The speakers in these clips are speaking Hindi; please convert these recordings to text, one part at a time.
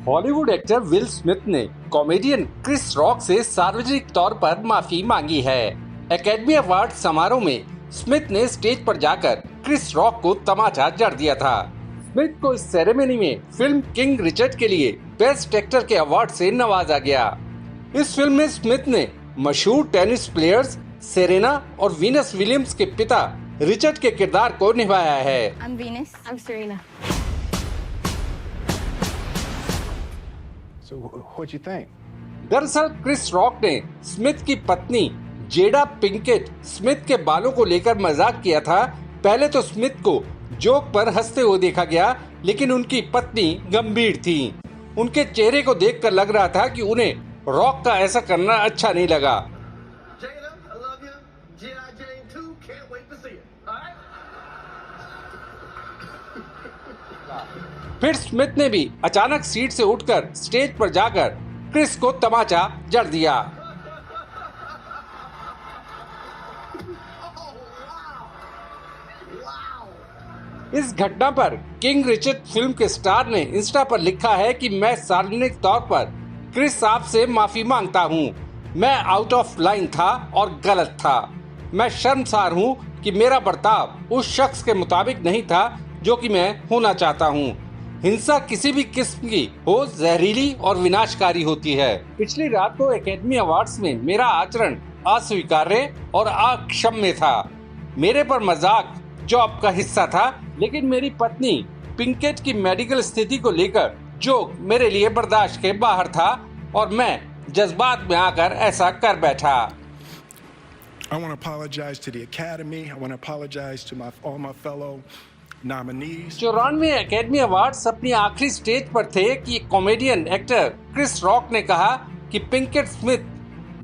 हॉलीवुड एक्टर विल स्मिथ ने कॉमेडियन क्रिस रॉक से सार्वजनिक तौर पर माफी मांगी है। एकेडमी अवार्ड समारोह में स्मिथ ने स्टेज पर जाकर क्रिस रॉक को तमाचा जड़ दिया था। स्मिथ को इस सेरेमनी में फिल्म किंग रिचर्ड के लिए बेस्ट एक्टर के अवार्ड से नवाजा गया। इस फिल्म में स्मिथ ने मशहूर टेनिस प्लेयर्स सेरेना और वीनस विलियम्स के पिता रिचर्ड के किरदार को निभाया है। I'm Venus. I'm Serena. So what'd you think? दरअसल क्रिस रॉक ने स्मिथ की पत्नी जेडा पिंकेट स्मिथ के बालों को लेकर मजाक किया था। पहले तो स्मिथ को जोक पर हंसते हुए देखा गया, लेकिन उनकी पत्नी गंभीर थी। उनके चेहरे को देखकर लग रहा था कि उन्हें रॉक का ऐसा करना अच्छा नहीं लगा। Jada, I love you. G.I. Jane 2, can't wait to see it. All right? फिर स्मिथ ने भी अचानक सीट से उठकर स्टेज पर जाकर क्रिस को तमाचा जड़ दिया। इस घटना पर किंग रिचर्ड फिल्म के स्टार ने इंस्टा पर लिखा है कि मैं सार्वजनिक तौर पर क्रिस साहब से माफी मांगता हूं। मैं आउट ऑफ लाइन था और गलत था। मैं शर्मसार हूं कि मेरा बर्ताव उस शख्स के मुताबिक नहीं था जो कि मैं होना चाहता हूं। हिंसा किसी भी किस्म की हो जहरीली और विनाशकारी होती है। पिछली रात को एकेडमी अवार्ड्स में मेरा आचरण अस्वीकार्य और अक्षम्य था। मेरे पर मजाक जॉब का हिस्सा था, लेकिन मेरी पत्नी पिंकेट की मेडिकल स्थिति को लेकर जोक मेरे लिए बर्दाश्त के बाहर था और मैं जज्बात में आकर ऐसा कर बैठा। I want to apologize to the Academy. I want to apologize to all my fellow nominees. 94 academy awards अपनी आखिरी स्टेज पर थे कि कॉमेडियन एक्टर क्रिस रॉक ने कहा कि पिंकेट स्मिथ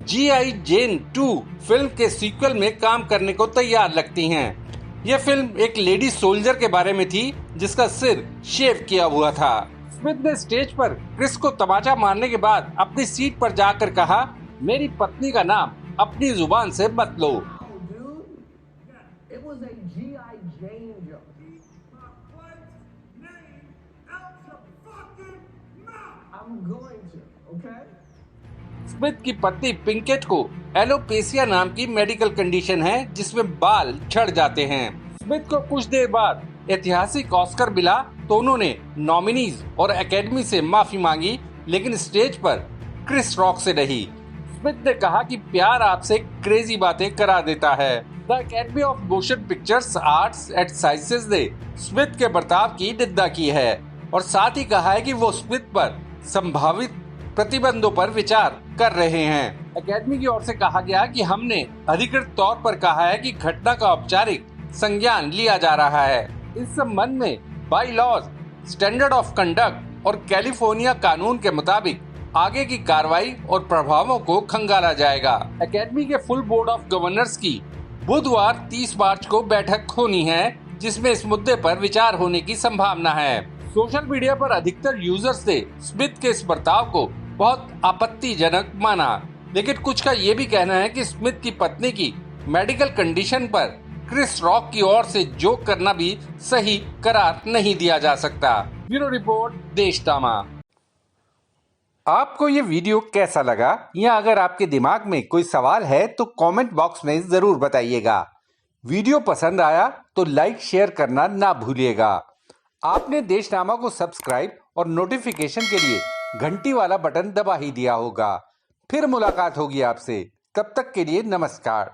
G.I. जेन 2 फिल्म के सीक्वल में काम करने को तैयार लगती हैं। यह फिल्म एक लेडी सोल्जर के बारे में थी जिसका सिर शेव किया हुआ था। स्मिथ ने स्टेज पर क्रिस को तमाचा मारने के बाद अपनी सीट पर जाकर कहा, मेरी पत्नी का नाम अपनी जुबान से मत लो। It was a G.I. Jane joke. I'm going to, okay? Smith की पत्नी पिंकेट को एलोपेसिया नाम की मेडिकल कंडीशन है जिसमें बाल झड़ जाते हैं। स्मिथ को कुछ देर बाद ऐतिहासिक ऑस्कर मिला तो उन्होंने नॉमिनीज और एकेडमी से माफी मांगी, लेकिन स्टेज पर क्रिस रॉक से नहीं। स्मिथ ने कहा कि प्यार आपसे क्रेजी बातें करा देता है। The academy of motion pictures arts and sciences ने स्मिथ के बर्ताव की निंदा की है और साथ ही कहा है कि वो स्मिथ पर संभावित प्रतिबंधों पर विचार कर रहे हैं। एकेडमी की ओर से कहा गया कि हमने अधिकृत तौर पर कहा है कि घटना का औपचारिक संज्ञान लिया जा रहा है। इस संबंध में bylaws, standard of conduct और कैलिफोर्निया कानून के मुताबिक आगे की कार्रवाई और प्रभावों को खंगाला जाएगा। एकेडमी के फुल बोर्ड ऑफ गवर्नर्स की बुधवार 30 मार्च को बैठक होनी है, जिसमें इस मुद्दे पर विचार होने की संभावना है। सोशल मीडिया पर अधिकतर यूजर्स ने स्मिथ के इस बर्ताव को बहुत आपत्तिजनक माना, लेकिन कुछ का ये भी कहना है कि स्मिथ की पत्नी की मेडिकल कंडीशन पर क्रिस रॉक की ओर से जोक करना भी सही करार नहीं दिया जा सकता। Bureau report, Deshnama. आपको ये वीडियो कैसा लगा, या अगर आपके दिमाग में कोई सवाल है तो कमेंट बॉक्स में जरूर बताइएगा। वीडियो पसंद आया तो लाइक शेयर करना ना भूलिएगा। आपने देशनामा को सब्सक्राइब और नोटिफिकेशन के लिए घंटी वाला बटन दबा ही दिया होगा। फिर मुलाकात होगी आपसे, तब तक के लिए नमस्कार।